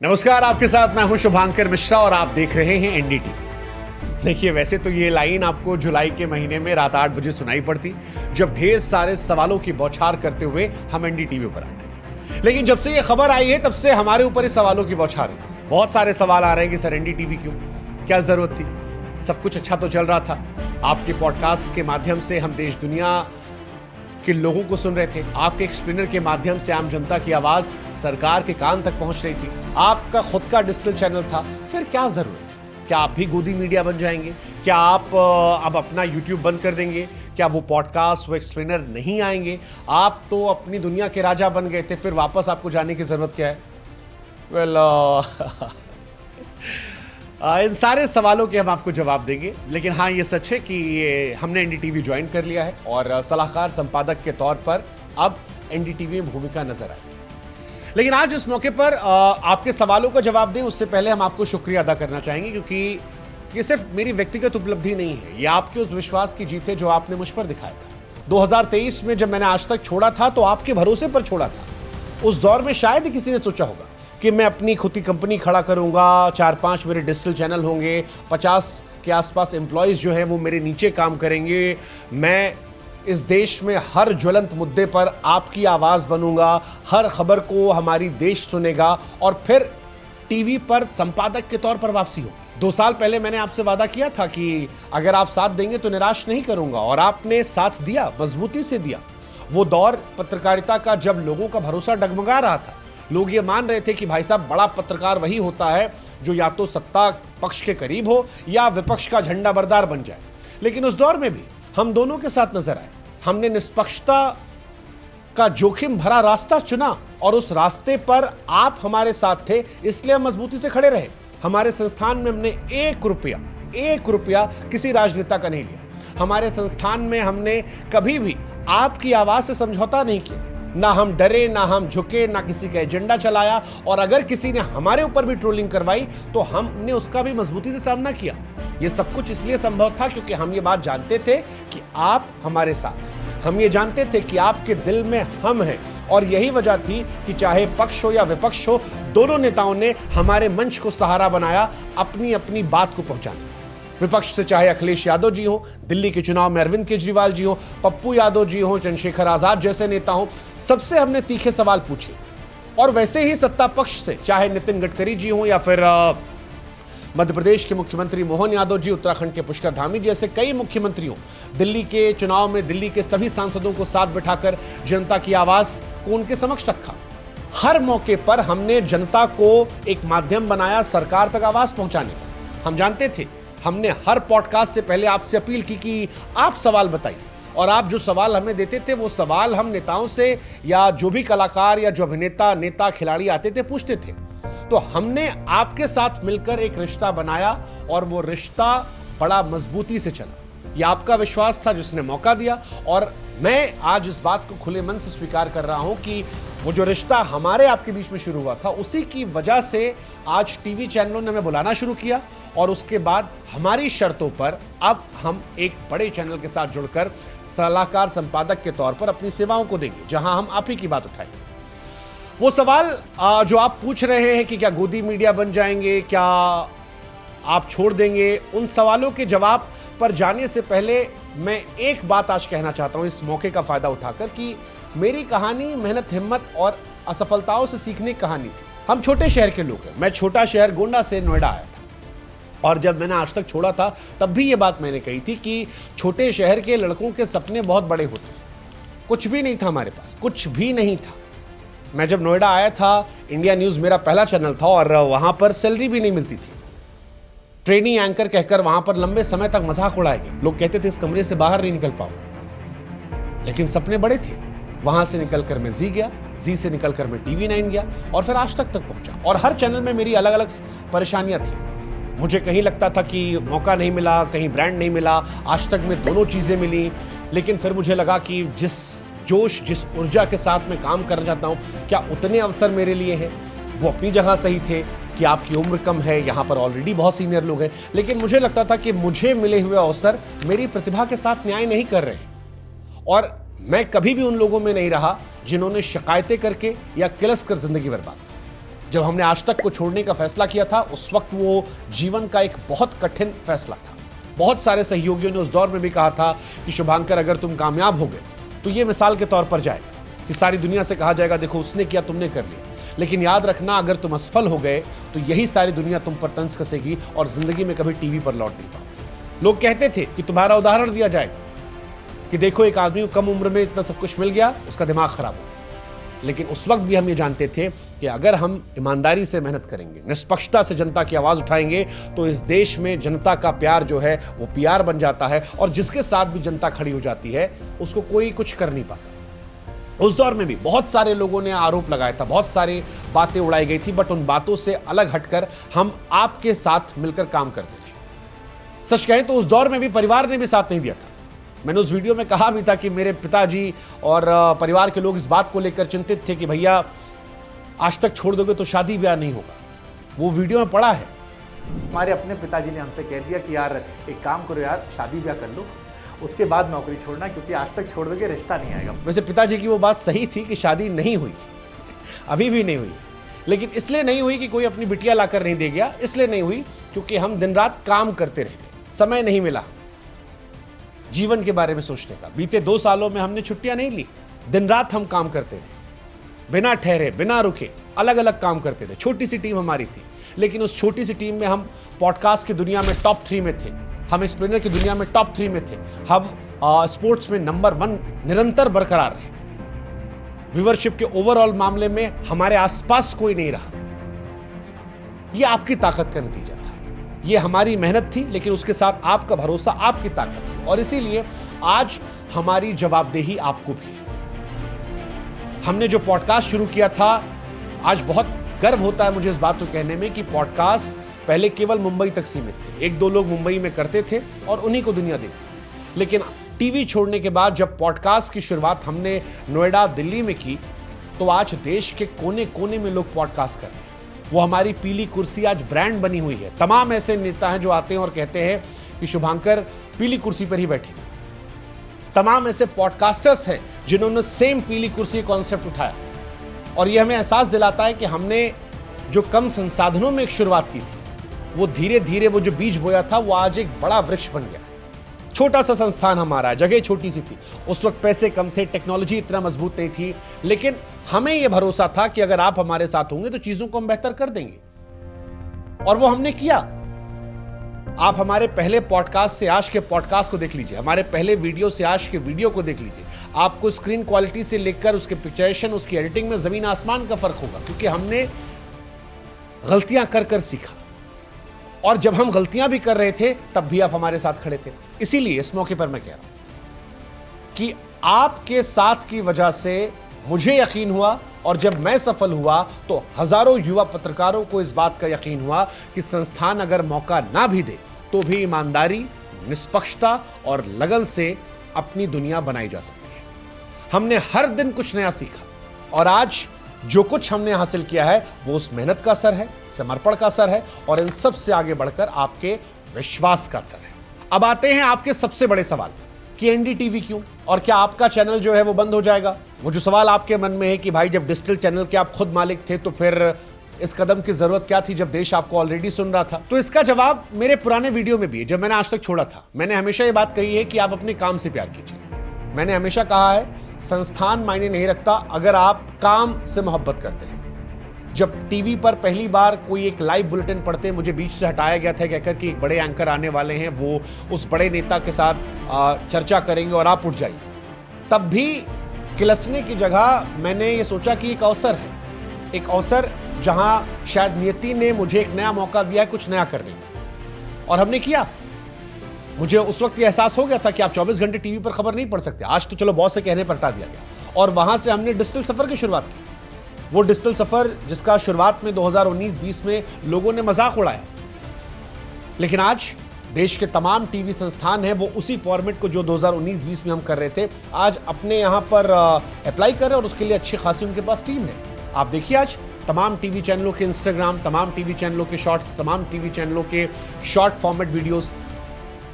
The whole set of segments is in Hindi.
नमस्कार, आपके साथ मैं हूं शुभांकर मिश्रा और आप देख रहे हैं एनडीटीवी। देखिए, वैसे तो ये लाइन आपको जुलाई के महीने में रात 8 बजे सुनाई पड़ती, जब ढेर सारे सवालों की बौछार करते हुए हम एनडीटीवी पर आते हैं। लेकिन जब से ये खबर आई है, तब से हमारे ऊपर इस सवालों की बौछार है। बहुत सारे सवाल आ रहे हैं कि सर एनडीटीवी क्यों, क्या जरूरत थी, सब कुछ अच्छा तो चल रहा था। आपके पॉडकास्ट के माध्यम से हम देश दुनिया के लोगों को सुन रहे थे, आपके एक्सप्लेनर के माध्यम से आम जनता की आवाज सरकार के कान तक पहुंच रही थी, आपका खुद का डिजिटल चैनल था। फिर क्या जरूरत थी? क्या आप भी गोदी मीडिया बन जाएंगे? क्या आप अब अपना यूट्यूब बंद कर देंगे? क्या वो पॉडकास्ट, वो एक्सप्लेनर नहीं आएंगे? आप तो अपनी दुनिया के राजा बन गए थे, फिर वापस आपको जाने की जरूरत क्या है? इन सारे सवालों के हम आपको जवाब देंगे। लेकिन हाँ, ये सच है कि हमने एनडीटीवी ज्वाइन कर लिया है और सलाहकार संपादक के तौर पर अब एनडीटीवी में भूमिका नजर आएगी। लेकिन आज इस मौके पर आपके सवालों का जवाब दें उससे पहले हम आपको शुक्रिया अदा करना चाहेंगे, क्योंकि ये सिर्फ मेरी व्यक्तिगत उपलब्धि नहीं है, ये आपके उस विश्वास की जीत है जो आपने मुझ पर दिखाया था। 2023 में जब मैंने आज तक छोड़ा था तो आपके भरोसे पर छोड़ा था। उस दौर में शायद ही किसी ने सोचा होगा कि मैं अपनी खुद की कंपनी खड़ा करूंगा, 4-5 मेरे डिजिटल चैनल होंगे, 50 के आसपास एम्प्लॉयज़ जो हैं वो मेरे नीचे काम करेंगे, मैं इस देश में हर ज्वलंत मुद्दे पर आपकी आवाज़ बनूंगा, हर खबर को हमारी देश सुनेगा और फिर टीवी पर संपादक के तौर पर वापसी होगी। 2 साल पहले मैंने आपसे वादा किया था कि अगर आप साथ देंगे तो निराश नहीं करूंगा, और आपने साथ दिया, मजबूती से दिया। वो दौर पत्रकारिता का जब लोगों का भरोसा डगमगा रहा था, लोग ये मान रहे थे कि भाई साहब, बड़ा पत्रकार वही होता है जो या तो सत्ता पक्ष के करीब हो या विपक्ष का झंडा बरदार बन जाए। लेकिन उस दौर में भी हम दोनों के साथ नजर आए। हमने निष्पक्षता का जोखिम भरा रास्ता चुना और उस रास्ते पर आप हमारे साथ थे, इसलिए हम मजबूती से खड़े रहे। हमारे संस्थान में हमने 1 रुपया किसी राजनेता का नहीं लिया। हमारे संस्थान में हमने कभी भी आपकी आवाज से समझौता नहीं किया। ना हम डरे, ना हम झुके, ना किसी का एजेंडा चलाया, और अगर किसी ने हमारे ऊपर भी ट्रोलिंग करवाई तो हमने उसका भी मजबूती से सामना किया। ये सब कुछ इसलिए संभव था क्योंकि हम ये बात जानते थे कि आप हमारे साथ हैं। हम ये जानते थे कि आपके दिल में हम हैं, और यही वजह थी कि चाहे पक्ष हो या विपक्ष हो, दोनों नेताओं ने हमारे मंच को सहारा बनाया अपनी अपनी बात को पहुंचाने। विपक्ष से चाहे अखिलेश यादव जी हो, दिल्ली के चुनाव में अरविंद केजरीवाल जी हो, पप्पू यादव जी हो, चंद्रशेखर आजाद जैसे नेता हो, सबसे हमने तीखे सवाल पूछे। और वैसे ही सत्ता पक्ष से चाहे नितिन गडकरी जी हो या फिर मध्य प्रदेश के मुख्यमंत्री मोहन यादव जी, उत्तराखंड के पुष्कर धामी जैसे कई मुख्यमंत्रियों, दिल्ली के चुनाव में दिल्ली के सभी सांसदों को साथ बिठाकर जनता की आवाज को उनके समक्ष रखा। हर मौके पर हमने जनता को एक माध्यम बनाया सरकार तक आवाज पहुंचाने का। हम जानते थे, हमने हर पॉडकास्ट से पहले आपसे अपील की कि आप सवाल बताइए, और आप जो सवाल हमें देते थे वो सवाल हम नेताओं से या जो भी कलाकार या जो अभिनेता, नेता, खिलाड़ी आते थे पूछते थे। तो हमने आपके साथ मिलकर एक रिश्ता बनाया और वो रिश्ता बड़ा मजबूती से चला। ये आपका विश्वास था जिसने मौका दिया, और मैं आज इस बात को खुले मन से स्वीकार कर रहा हूं कि वो जो रिश्ता हमारे आपके बीच में शुरू हुआ था, उसी की वजह से आज टीवी चैनलों ने हमें बुलाना शुरू किया, और उसके बाद हमारी शर्तों पर अब हम एक बड़े चैनल के साथ जुड़कर सलाहकार संपादक के तौर पर अपनी सेवाओं को देंगे, जहां हम आप ही की बात उठाएंगे। वो सवाल जो आप पूछ रहे हैं कि क्या गोदी मीडिया बन जाएंगे, क्या आप छोड़ देंगे, उन सवालों के जवाब पर जाने से पहले मैं एक बात आज कहना चाहता हूं इस मौके का फायदा उठाकर, कि मेरी कहानी मेहनत, हिम्मत और असफलताओं से सीखने की कहानी थी। हम छोटे शहर के लोग हैं। मैं छोटा शहर गोंडा से नोएडा आया था, और जब मैंने आज तक छोड़ा था तब भी ये बात मैंने कही थी कि छोटे शहर के लड़कों के सपने बहुत बड़े होते हैं। कुछ भी नहीं था हमारे पास, कुछ भी नहीं था। मैं जब नोएडा आया था, इंडिया न्यूज़ मेरा पहला चैनल था, और वहाँ पर सैलरी भी नहीं मिलती थी। ट्रेनिंग एंकर कहकर वहाँ पर लंबे समय तक मजाक उड़ाए गए। लोग कहते थे इस कमरे से बाहर नहीं निकल पाओगे, लेकिन सपने बड़े थे। वहाँ से निकलकर मैं जी गया, जी से निकलकर मैं TV9 गया, और फिर आज तक पहुँचा। और हर चैनल में मेरी अलग अलग परेशानियाँ थी। मुझे कहीं लगता था कि मौका नहीं मिला, कहीं ब्रांड नहीं मिला। आज तक में दोनों चीज़ें मिली, लेकिन फिर मुझे लगा कि जिस जोश, जिस ऊर्जा के साथ मैं काम करना चाहता हूँ, क्या उतने अवसर मेरे लिए हैं? वो अपनी जगह सही थे कि आपकी उम्र कम है, यहाँ पर ऑलरेडी बहुत सीनियर लोग हैं, लेकिन मुझे लगता था कि मुझे मिले हुए अवसर मेरी प्रतिभा के साथ न्याय नहीं कर रहे। और मैं कभी भी उन लोगों में नहीं रहा जिन्होंने शिकायतें करके या किलस कर जिंदगी बर्बाद। जब हमने आज तक को छोड़ने का फैसला किया था उस वक्त वो जीवन का एक बहुत कठिन फैसला था। बहुत सारे सहयोगियों ने उस दौर में भी कहा था कि शुभांकर अगर तुम कामयाब हो गए तो ये मिसाल के तौर पर जाएगा कि सारी दुनिया से कहा जाएगा देखो उसने किया तुमने कर लिया। लेकिन याद रखना अगर तुम असफल हो गए तो यही सारी दुनिया तुम पर तंज कसेगी और जिंदगी में कभी टीवी पर लौट नहीं पाओगे। लोग कहते थे कि तुम्हारा उदाहरण दिया जाएगा कि देखो एक आदमी को कम उम्र में इतना सब कुछ मिल गया, उसका दिमाग खराब हो गया। लेकिन उस वक्त भी हम ये जानते थे कि अगर हम ईमानदारी से मेहनत करेंगे, निष्पक्षता से जनता की आवाज उठाएंगे तो इस देश में जनता का प्यार जो है वो पीआर बन जाता है और जिसके साथ भी जनता खड़ी हो जाती है उसको कोई कुछ कर नहीं पाता। उस दौर में भी बहुत सारे लोगों ने आरोप लगाया था, बहुत सारी बातें उड़ाई गई थी, बट उन बातों से अलग हटकर हम आपके साथ मिलकर काम करते रहे। सच कहें तो उस दौर में भी परिवार ने भी साथ नहीं दिया था। मैंने उस वीडियो में कहा भी था कि मेरे पिताजी और परिवार के लोग इस बात को लेकर चिंतित थे कि भैया आज तक छोड़ दोगे तो शादी ब्याह नहीं होगा। वो वीडियो में पड़ा है। हमारे अपने पिताजी ने हमसे कह दिया कि यार एक काम करो यार, शादी ब्याह कर लो, उसके बाद नौकरी छोड़ना, क्योंकि आज तक छोड़ दोगे रिश्ता नहीं आएगा। वैसे पिताजी की वो बात सही थी कि शादी नहीं हुई, अभी भी नहीं हुई, लेकिन इसलिए नहीं हुई कि कोई अपनी बिटिया लाकर नहीं दे गया, इसलिए नहीं हुई क्योंकि हम दिन रात काम करते रह गए, समय नहीं मिला जीवन के बारे में सोचने का। बीते 2 सालों में हमने छुट्टियां नहीं ली, दिन रात हम काम करते रहे, बिना ठहरे बिना रुके अलग अलग काम करते रहे। छोटी सी टीम हमारी थी, लेकिन उस छोटी सी टीम में हम पॉडकास्ट की दुनिया में टॉप 3 में थे, हम एक्सप्लेनर की दुनिया में टॉप 3 में थे, हम स्पोर्ट्स में नंबर 1 निरंतर बरकरार रहे। व्यूअरशिप के ओवरऑल मामले में हमारे आसपास कोई नहीं रहा। यह आपकी ताकत का नतीजा था, यह हमारी मेहनत थी, लेकिन उसके साथ आपका भरोसा, आपकी ताकत थी। और इसीलिए आज हमारी जवाबदेही आपको भी है। हमने जो पॉडकास्ट शुरू किया था, आज बहुत गर्व होता है मुझे इस बात को कहने में कि पॉडकास्ट पहले केवल मुंबई तक सीमित थे। 1-2 लोग मुंबई में करते थे और उन्हीं को दुनिया देखती। लेकिन टीवी छोड़ने के बाद जब पॉडकास्ट की शुरुआत हमने नोएडा, दिल्ली में की, तो आज देश के कोने कोने में लोग पॉडकास्ट कर रहे हैं। वो हमारी पीली कुर्सी आज ब्रांड बनी हुई है। तमाम ऐसे नेता हैं जो आते हैं और कहते हैं कि शुभांकर पीली कुर्सी पर ही बैठे। तमाम ऐसे पॉडकास्टर्स हैं जिन्होंने सेम पीली कुर्सी कॉन्सेप्ट उठाया, और यह हमें एहसास दिलाता है कि हमने जो कम संसाधनों में एक शुरुआत की थी, वो धीरे धीरे वो जो बीज बोया था वो आज एक बड़ा वृक्ष बन गया। छोटा सा संस्थान हमारा, जगह छोटी सी थी, उस वक्त पैसे कम थे, टेक्नोलॉजी इतना मजबूत नहीं थी, लेकिन हमें यह भरोसा था कि अगर आप हमारे साथ होंगे तो चीजों को हम बेहतर कर देंगे, और वो हमने किया। आप हमारे पहले पॉडकास्ट से आज के पॉडकास्ट को देख लीजिए, हमारे पहले वीडियो से आज के वीडियो को देख लीजिए। आपको स्क्रीन क्वालिटी से लेकर उसके पिक्चरेशन, उसकी एडिटिंग में जमीन आसमान का फर्क होगा, क्योंकि हमने गलतियां कर कर सीखा। और जब हम गलतियां भी कर रहे थे तब भी आप हमारे साथ खड़े थे। इसीलिए इस मौके पर मैं कह रहा हूं कि आपके साथ की वजह से मुझे यकीन हुआ, और जब मैं सफल हुआ तो हजारों युवा पत्रकारों को इस बात का यकीन हुआ कि संस्थान अगर मौका ना भी दे तो भी ईमानदारी, निष्पक्षता और लगन से अपनी दुनिया बनाई जा सकती है। हमने हर दिन कुछ नया सीखा, और आज जो कुछ हमने हासिल किया है वो उस मेहनत का असर है, समर्पण का असर है, और इन सब से आगे बढ़कर आपके विश्वास का असर है। अब आते हैं आपके सबसे बड़े सवाल कि एनडीटीवी क्यों, और क्या आपका चैनल जो है वो बंद हो जाएगा? वो जो सवाल आपके मन में है कि भाई जब डिजिटल चैनल के आप खुद मालिक थे तो फिर इस कदम की जरूरत क्या थी जब देश आपको ऑलरेडी सुन रहा था? तो इसका जवाब मेरे पुराने वीडियो में भी है, जब मैंने आज तक छोड़ा था। मैंने हमेशा ये बात कही है कि आप अपने काम से प्यार कीजिए। मैंने हमेशा कहा है संस्थान मायने नहीं रखता अगर आप काम से मोहब्बत करते हैं। जब टीवी पर पहली बार कोई एक लाइव बुलेटिन पढ़ते मुझे बीच से हटाया गया था कहकर कि एक बड़े एंकर आने वाले हैं, वो उस बड़े नेता के साथ चर्चा करेंगे और आप उठ जाइए, तब भी किलसने की जगह मैंने ये सोचा कि एक अवसर है, एक अवसर जहां शायद नियति ने मुझे एक नया मौका दिया है कुछ नया करने का, और हमने किया। मुझे उस वक्त ये एहसास हो गया था कि आप 24 घंटे टीवी पर खबर नहीं पढ़ सकते। आज तो चलो बॉस से कहने पर हटा दिया गया, और वहां से हमने डिजिटल सफर की शुरुआत की। वो डिजिटल सफर जिसका शुरुआत में 2019-20 में लोगों ने मजाक उड़ाया, लेकिन आज देश के तमाम टीवी संस्थान हैं वो उसी फॉर्मेट को जो 2019-20 में हम कर रहे थे आज अपने यहाँ पर अप्लाई कर रहे हैं, और उसके लिए अच्छी खासी उनके पास टीम है। आप देखिए आज तमाम टीवी चैनलों के इंस्टाग्राम, तमाम टीवी चैनलों के शॉर्ट्स, तमाम टीवी चैनलों के शॉर्ट फॉर्मेट वीडियोस,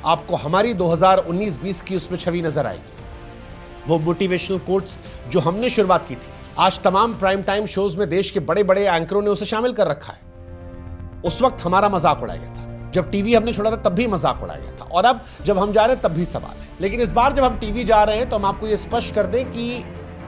आपको हमारी 2019-20 की उसमें छवि नजर आएगी। वो मोटिवेशनल कोट्स जो हमने शुरुआत की थी आज तमाम प्राइम टाइम शोज में देश के बड़े बड़े एंकरों ने उसे शामिल कर रखा है। उस वक्त हमारा मजाक उड़ाया गया था, जब टीवी हमने छोड़ा था तब भी मजाक उड़ाया गया था, और अब जब हम जा रहे हैं तब भी सवाल है। लेकिन इस बार जब हम टीवी जा रहे हैं तो हम आपको यह स्पष्ट कर दें कि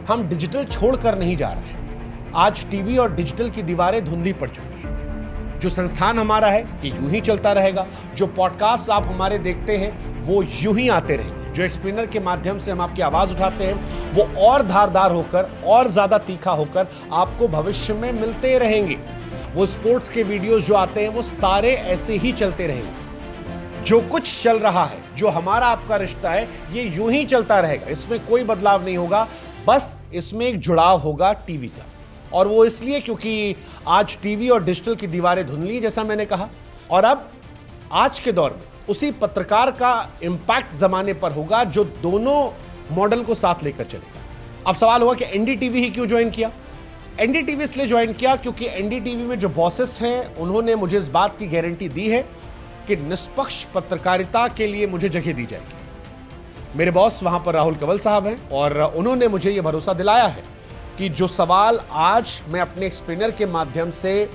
हम डिजिटल छोड़कर नहीं जा रहे हैं। आज टीवी और डिजिटल की दीवारें धुंधली पड़ चुकी हैं। जो संस्थान हमारा है ये यूं ही चलता रहेगा। जो पॉडकास्ट आप हमारे देखते हैं वो यूं ही आते रहेंगे। जो एक्सप्लेनर के माध्यम से हम आपकी आवाज उठाते हैं वो और धारदार होकर और ज्यादा तीखा होकर आपको भविष्य में मिलते रहेंगे। वो स्पोर्ट्स के वीडियोस जो आते हैं वो सारे ऐसे ही चलते रहेंगे। जो कुछ चल रहा है, जो हमारा आपका रिश्ता है, ये यूं ही चलता रहेगा। इसमें कोई बदलाव नहीं होगा, बस इसमें एक जुड़ाव होगा टीवी का। और वो इसलिए क्योंकि आज टीवी और डिजिटल की दीवारें धुंधली, जैसा मैंने कहा, और अब आज के दौर में उसी पत्रकार का इंपैक्ट जमाने पर होगा जो दोनों मॉडल को साथ लेकर चलेगा। अब सवाल हुआ कि एनडीटीवी ही क्यों ज्वाइन किया? एनडीटीवी इसलिए ज्वाइन किया क्योंकि एनडीटीवी में जो बॉसेस हैं उन्होंने मुझे इस बात की गारंटी दी है कि निष्पक्ष पत्रकारिता के लिए मुझे जगह दी जाएगी। मेरे बॉस वहां पर राहुल कंवल साहब हैं और उन्होंने मुझे यह भरोसा दिलाया है कि जो सवाल आज मैं अपने एक्सप्लेनर के माध्यम से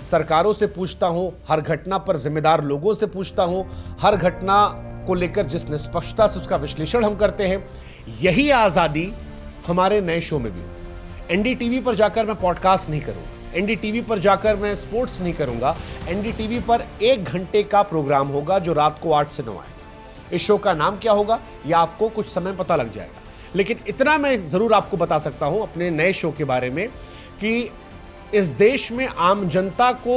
सरकारों से पूछता हूं, हर घटना पर जिम्मेदार लोगों से पूछता हूं, हर घटना को लेकर जिस निष्पक्षता से उसका विश्लेषण हम करते हैं, यही आजादी हमारे नए शो में भी होगी। एनडीटीवी पर जाकर मैं पॉडकास्ट नहीं करूंगा, एनडीटीवी पर जाकर मैं स्पोर्ट्स नहीं करूंगा। एनडीटीवी पर 1 घंटे का प्रोग्राम होगा जो रात को 8 से 9 आएगा। इस शो का नाम क्या होगा यह आपको कुछ समय पता लग जाएगा, लेकिन इतना मैं जरूर आपको बता सकता हूं अपने नए शो के बारे में कि इस देश में आम जनता को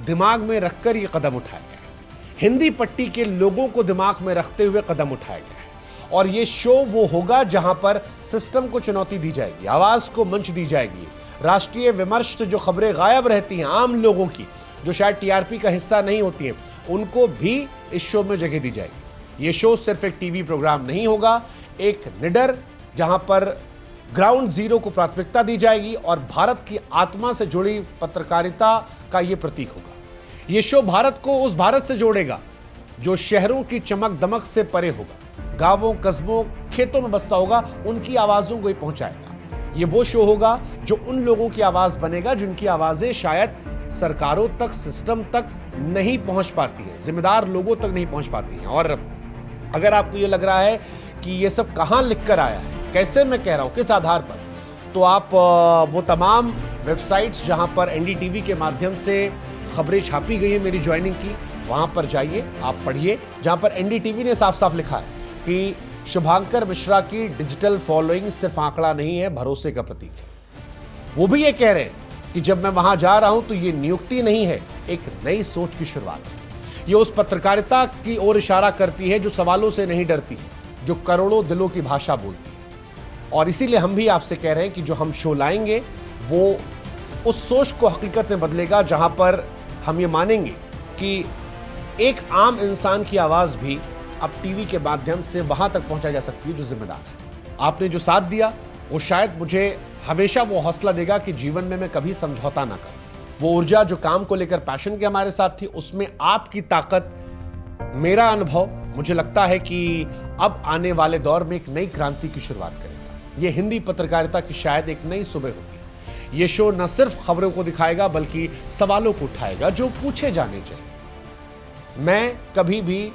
दिमाग में रखकर यह कदम उठाया गया है। हिंदी पट्टी के लोगों को दिमाग में रखते हुए कदम उठाया गया है। और यह शो वो होगा जहां पर सिस्टम को चुनौती दी जाएगी, आवाज को मंच दी जाएगी। राष्ट्रीय विमर्श से जो खबरें गायब रहती हैं आम लोगों की, जो शायद टीआरपी का हिस्सा नहीं होती हैं, उनको भी इस शो में जगह दी जाएगी। यह शो सिर्फ एक टीवी प्रोग्राम नहीं होगा, एक निडर जहां पर ग्राउंड जीरो को प्राथमिकता दी जाएगी और भारत की आत्मा से जुड़ी पत्रकारिता का यह प्रतीक होगा। यह शो भारत को उस भारत से जोड़ेगा जो शहरों की चमक दमक से परे होगा, गांवों, कस्बों, खेतों में बसता होगा, उनकी आवाजों को ही पहुंचाएगा। यह वो शो होगा जो उन लोगों की आवाज बनेगा जिनकी आवाजें शायद सरकारों तक, सिस्टम तक नहीं पहुंच पाती हैं, जिम्मेदार लोगों तक नहीं पहुंच पाती हैं। और अगर आपको यह लग रहा है कि यह सब कहां लिखकर आया है, कैसे मैं कह रहा हूं, किस आधार पर, तो आप वो तमाम वेबसाइट्स जहां पर एनडीटीवी के माध्यम से खबरें छापी गई है मेरी ज्वाइनिंग की, वहां पर जाइए, आप पढ़िए, जहां पर एनडीटीवी ने साफ साफ लिखा है कि शुभांकर मिश्रा की डिजिटल फॉलोइंग सिर्फ आंकड़ा नहीं है, भरोसे का प्रतीक है। वो भी ये कह रहे हैं कि जब मैं वहां जा रहा हूं तो ये नियुक्ति नहीं है, एक नई सोच की शुरुआत है। ये उस पत्रकारिता की ओर इशारा करती है जो सवालों से नहीं डरती है, जो करोड़ों दिलों की भाषा बोलती है। और इसीलिए हम भी आपसे कह रहे हैं कि जो हम शो लाएंगे वो उस सोच को हकीकत में बदलेगा जहां पर हम ये मानेंगे कि एक आम इंसान की आवाज भी अब टीवी के माध्यम से वहां तक पहुंचाई जा सकती है जो जिम्मेदार है। आपने जो साथ दिया वो शायद मुझे हमेशा वो हौसला देगा कि जीवन में मैं कभी समझौता ना करूं। वो ऊर्जा जो काम को लेकर पैशन के हमारे साथ थी, उसमें आपकी ताकत, मेरा अनुभव, मुझे लगता है कि अब आने वाले दौर में एक नई क्रांति की शुरुआत करेगा। ये हिंदी पत्रकारिता की शायद एक नई सुबह होगी। ये शो न सिर्फ खबरों को दिखाएगा बल्कि सवालों को उठाएगा जो पूछे जाने चाहिए। मैं कभी भी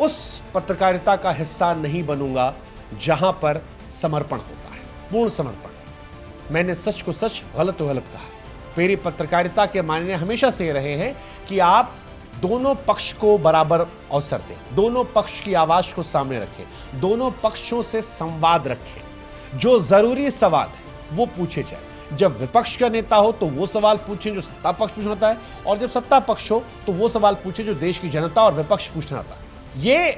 उस पत्रकारिता का हिस्सा नहीं बनूंगा जहां पर समर्पण होता है, पूर्ण समर्पण। मैंने सच को सच, गलत को गलत कहा। मेरी पत्रकारिता के मायने हमेशा से रहे हैं कि आप दोनों पक्ष को बराबर अवसर दें, दोनों पक्ष की आवाज को सामने रखें, दोनों पक्षों से संवाद रखें। जो जरूरी सवाल है वो पूछे जाए। जब विपक्ष का नेता हो तो वो सवाल पूछें जो सत्ता पक्ष पूछना था है, और जब सत्ता पक्ष हो तो वो सवाल पूछे जो देश की जनता और विपक्ष पूछना था। ये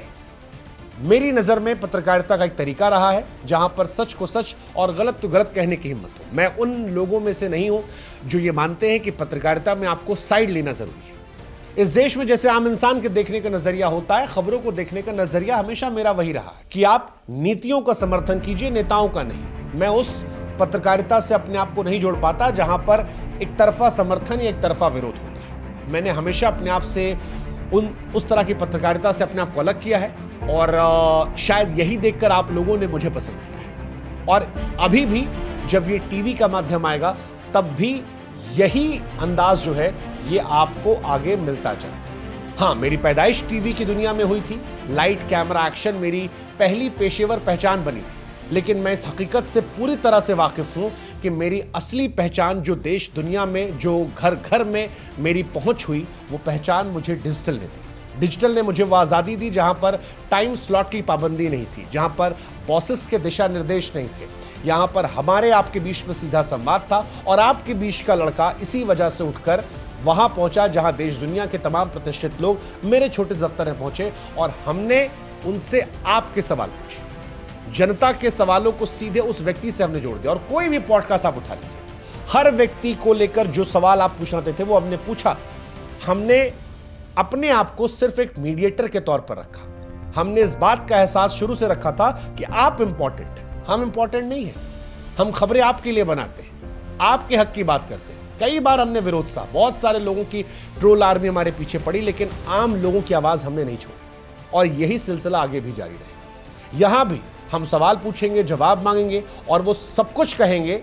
मेरी नजर में पत्रकारिता का एक तरीका रहा है जहां पर सच को सच और गलत को गलत कहने की हिम्मत हो। मैं उन लोगों में से नहीं हूं जो ये मानते हैं कि पत्रकारिता में आपको साइड लेना जरूरी है। इस देश में जैसे आम इंसान के देखने का नजरिया होता है, खबरों को देखने का नजरिया हमेशा मेरा वही रहा है कि आप नीतियों का समर्थन कीजिए, नेताओं का नहीं। मैं उस पत्रकारिता से अपने आप को नहीं जोड़ पाता जहां पर एक तरफा समर्थन या एक तरफा विरोध होता है। मैंने हमेशा अपने आप से उस तरह की पत्रकारिता से अपने आप को अलग किया है और शायद यही देखकर आप लोगों ने मुझे पसंद किया है। और अभी भी जब ये टीवी का माध्यम आएगा तब भी यही अंदाज जो है ये आपको आगे मिलता जाएगा। हाँ, मेरी पैदाइश टीवी की दुनिया में हुई थी। लाइट, कैमरा, एक्शन मेरी पहली पेशेवर पहचान बनी थी। लेकिन मैं इस हकीकत से पूरी तरह से वाकिफ हूं कि मेरी असली पहचान जो देश दुनिया में, जो घर घर में मेरी पहुंच हुई, वो पहचान मुझे डिजिटल ने दी। डिजिटल ने मुझे वो आज़ादी दी जहां पर टाइम स्लॉट की पाबंदी नहीं थी, जहां पर बॉसेस के दिशा निर्देश नहीं थे, यहां पर हमारे आपके बीच में सीधा संवाद था और आपके बीच का लड़का इसी वजह से उठकर वहां पहुंचा जहां देश दुनिया के तमाम प्रतिष्ठित लोग मेरे छोटे दफ्तर में पहुंचे और हमने उनसे आपके सवाल पूछे। जनता के सवालों को सीधे उस व्यक्ति से हमने जोड़ दिया। और कोई भी पॉडकास्ट आप उठा लीजिए, हर व्यक्ति को लेकर जो सवाल आप पूछना चाहते थे वो हमने पूछा। हमने अपने आप को सिर्फ एक मीडिएटर के तौर पर रखा। हमने इस बात का एहसास शुरू से रखा था कि आप इंपॉर्टेंट हैं, हम इंपॉर्टेंट नहीं हैं। हम खबरें आपके लिए बनाते हैं, आपके हक की बात करते हैं। कई बार हमने विरोध सा, बहुत सारे लोगों की ट्रोल आर्मी हमारे पीछे पड़ी, लेकिन आम लोगों की आवाज हमने नहीं छोड़ी और यही सिलसिला आगे भी जारी रहेगा। यहां भी हम सवाल पूछेंगे, जवाब मांगेंगे और वो सब कुछ कहेंगे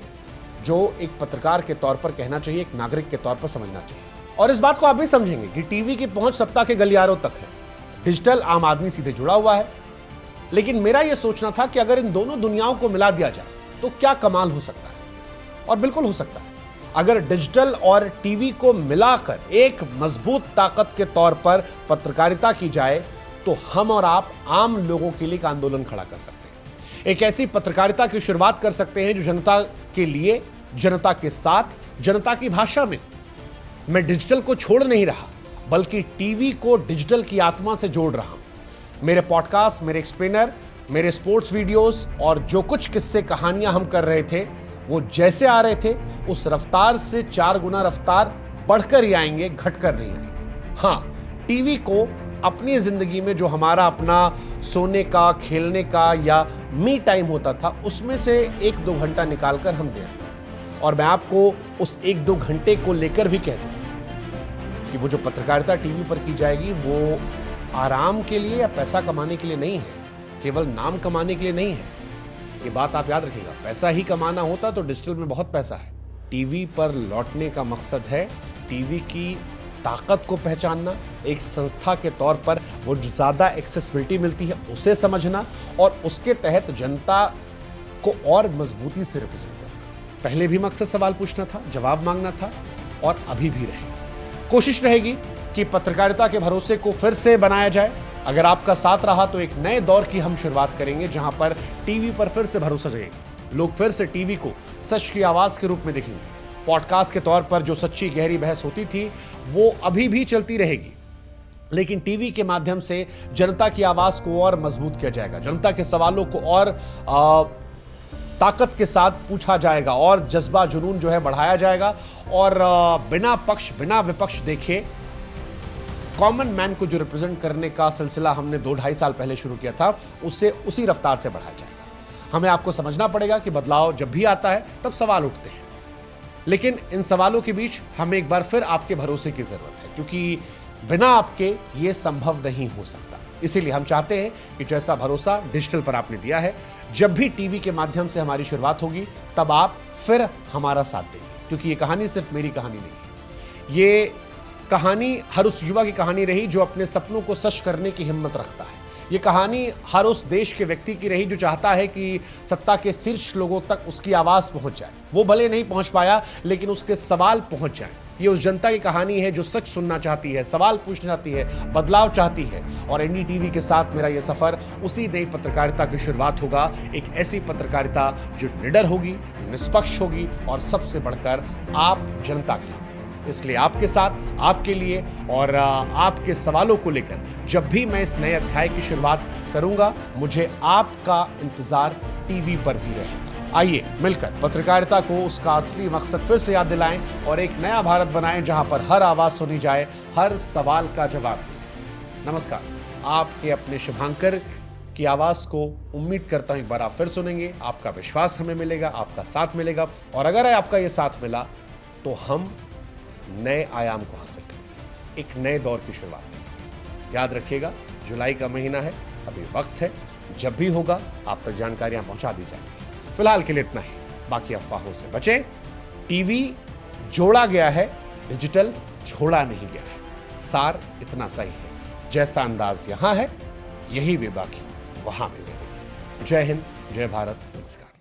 जो एक पत्रकार के तौर पर कहना चाहिए, एक नागरिक के तौर पर समझना चाहिए। और इस बात को आप भी समझेंगे कि टीवी की पहुंच सत्ता के गलियारों तक है, डिजिटल आम आदमी सीधे जुड़ा हुआ है। लेकिन मेरा यह सोचना था कि अगर इन दोनों दुनियाओं को मिला दिया जाए तो क्या कमाल हो सकता है। और बिल्कुल हो सकता है। अगर डिजिटल और टीवी को मिलाकर एक मजबूत ताकत के तौर पर पत्रकारिता की जाए तो हम और आप आम लोगों के लिए एक आंदोलन खड़ा कर सकते हैं। एक ऐसी पत्रकारिता की शुरुआत कर सकते हैं जो जनता के लिए, जनता के साथ, जनता की भाषा में। मैं डिजिटल को छोड़ नहीं रहा, बल्कि टीवी को डिजिटल की आत्मा से जोड़ रहा हूं। मेरे पॉडकास्ट, मेरे एक्सप्लेनर, मेरे स्पोर्ट्स वीडियोस और जो कुछ किस्से कहानियां हम कर रहे थे वो जैसे आ रहे थे उस रफ्तार से 4 गुना रफ्तार बढ़कर ही आएंगे, घटकर नहीं आएंगे। हाँ, टीवी को अपनी जिंदगी में जो हमारा अपना सोने का, खेलने का या मी टाइम होता था उसमें से 1-2 घंटा निकालकर हम दें। और मैं आपको उस 1-2 घंटे को लेकर भी कह दूं कि वो जो पत्रकारिता टीवी पर की जाएगी वो आराम के लिए या पैसा कमाने के लिए नहीं है, केवल नाम कमाने के लिए नहीं है। ये बात आप याद रखिएगा। पैसा ही कमाना होता तो डिजिटल में बहुत पैसा है। टीवी पर लौटने का मकसद है टीवी की ताकत को पहचानना, एक संस्था के तौर पर वो जो ज़्यादा एक्सेसिबिलिटी मिलती है उसे समझना और उसके तहत जनता को और मजबूती से रिप्रेजेंट करना। पहले भी मकसद सवाल पूछना था, जवाब मांगना था और अभी भी रहेगा। कोशिश रहेगी कि पत्रकारिता के भरोसे को फिर से बनाया जाए। अगर आपका साथ रहा तो एक नए दौर की हम शुरुआत करेंगे जहां पर टीवी पर फिर से भरोसा जगेगा। लोग फिर से टीवी को सच की आवाज के रूप में देखेंगे। पॉडकास्ट के तौर पर जो सच्ची गहरी बहस होती थी वो अभी भी चलती रहेगी, लेकिन टीवी के माध्यम से जनता की आवाज को और मजबूत किया जाएगा, जनता के सवालों को और ताकत के साथ पूछा जाएगा और जज्बा जुनून जो है बढ़ाया जाएगा और बिना पक्ष बिना विपक्ष देखे कॉमन मैन को जो रिप्रेजेंट करने का सिलसिला हमने 2-2.5 साल पहले शुरू किया था उसे उसी रफ्तार से बढ़ाया जाएगा। हमें आपको समझना पड़ेगा कि बदलाव जब भी आता है तब सवाल उठते हैं, लेकिन इन सवालों के बीच हमें एक बार फिर आपके भरोसे की जरूरत है, क्योंकि बिना आपके ये संभव नहीं हो सकता। इसीलिए हम चाहते हैं कि जैसा भरोसा डिजिटल पर आपने दिया है, जब भी टीवी के माध्यम से हमारी शुरुआत होगी तब आप फिर हमारा साथ देंगे, क्योंकि ये कहानी सिर्फ मेरी कहानी नहीं है। ये कहानी हर उस युवा की कहानी रही जो अपने सपनों को सच करने की हिम्मत रखता है। ये कहानी हर उस देश के व्यक्ति की रही जो चाहता है कि सत्ता के शीर्ष लोगों तक उसकी आवाज़ पहुंच जाए। वो भले नहीं पहुंच पाया, लेकिन उसके सवाल पहुंच जाए। ये उस जनता की कहानी है जो सच सुनना चाहती है, सवाल पूछना चाहती है, बदलाव चाहती है। और एनडीटीवी के साथ मेरा ये सफ़र उसी नई पत्रकारिता की शुरुआत होगा, एक ऐसी पत्रकारिता जो निडर होगी, निष्पक्ष होगी और सबसे बढ़कर आप जनता की। इसलिए आपके साथ, आपके लिए और आपके सवालों को लेकर जब भी मैं इस नए अध्याय की शुरुआत करूंगा, मुझे आपका इंतजार टीवी पर भी रहेगा। आइए मिलकर पत्रकारिता को उसका असली मकसद फिर से याद दिलाएं और एक नया भारत बनाएं जहां पर हर आवाज सुनी जाए, हर सवाल का जवाब। नमस्कार, आपके अपने शुभांकर की आवाज को उम्मीद करता हूं एक बार आप फिर सुनेंगे। आपका विश्वास हमें मिलेगा, आपका साथ मिलेगा और अगर आपका ये साथ मिला तो हम नए आयाम को हासिल करेंगे, एक नए दौर की शुरुआत करेंगे। याद रखिएगा, जुलाई का महीना है, अभी वक्त है, जब भी होगा आप तक जानकारियां पहुंचा दी जाएंगी। फिलहाल के लिए इतना ही। बाकी अफवाहों से बचें। टीवी जोड़ा गया है, डिजिटल छोड़ा नहीं गया है। सार इतना सही है, जैसा अंदाज यहां है यही बेबाकी वहां मिलेगी। जय हिंद, जय भारत, नमस्कार।